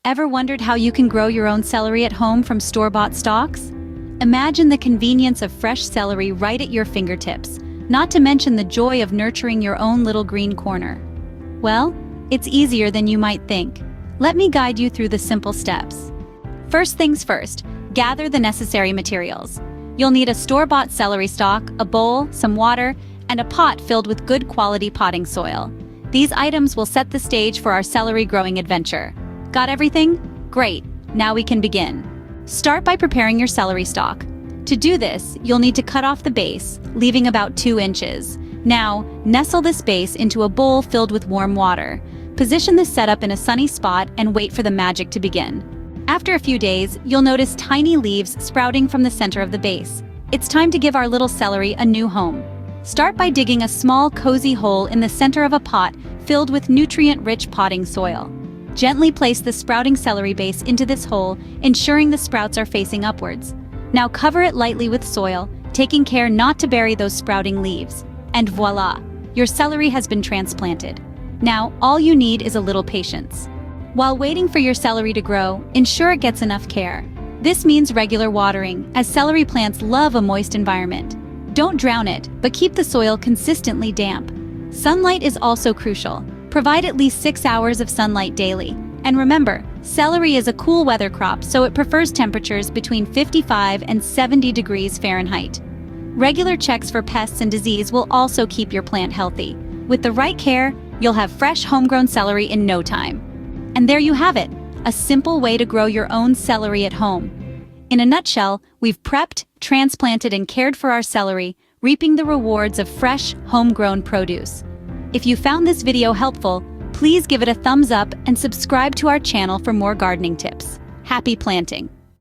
Ever wondered how you can grow your own celery at home from store-bought stalks? Imagine the convenience of fresh celery right at your fingertips, not to mention the joy of nurturing your own little green corner. Well, it's easier than you might think. Let me guide you through the simple steps. First things first, gather the necessary materials. You'll need a store-bought celery stalk, a bowl, some water, and a pot filled with good quality potting soil. These items will set the stage for our celery growing adventure. Got everything? Great, now we can begin. Start by preparing your celery stalk. To do this, you'll need to cut off the base, leaving about 2 inches. Now, nestle this base into a bowl filled with warm water. Position this setup in a sunny spot and wait for the magic to begin. After a few days, you'll notice tiny leaves sprouting from the center of the base. It's time to give our little celery a new home. Start by digging a small, cozy hole in the center of a pot filled with nutrient-rich potting soil. Gently place the sprouting celery base into this hole, ensuring the sprouts are facing upwards. Now cover it lightly with soil, taking care not to bury those sprouting leaves. And voila! Your celery has been transplanted. Now, all you need is a little patience. While waiting for your celery to grow, ensure it gets enough care. This means regular watering, as celery plants love a moist environment. Don't drown it, but keep the soil consistently damp. Sunlight is also crucial. Provide at least 6 hours of sunlight daily. And remember, celery is a cool weather crop, so it prefers temperatures between 55 and 70 degrees Fahrenheit. Regular checks for pests and disease will also keep your plant healthy. With the right care, you'll have fresh homegrown celery in no time. And there you have it, a simple way to grow your own celery at home. In a nutshell, we've prepped, transplanted, and cared for our celery, reaping the rewards of fresh, homegrown produce. If you found this video helpful, please give it a thumbs up and subscribe to our channel for more gardening tips. Happy planting!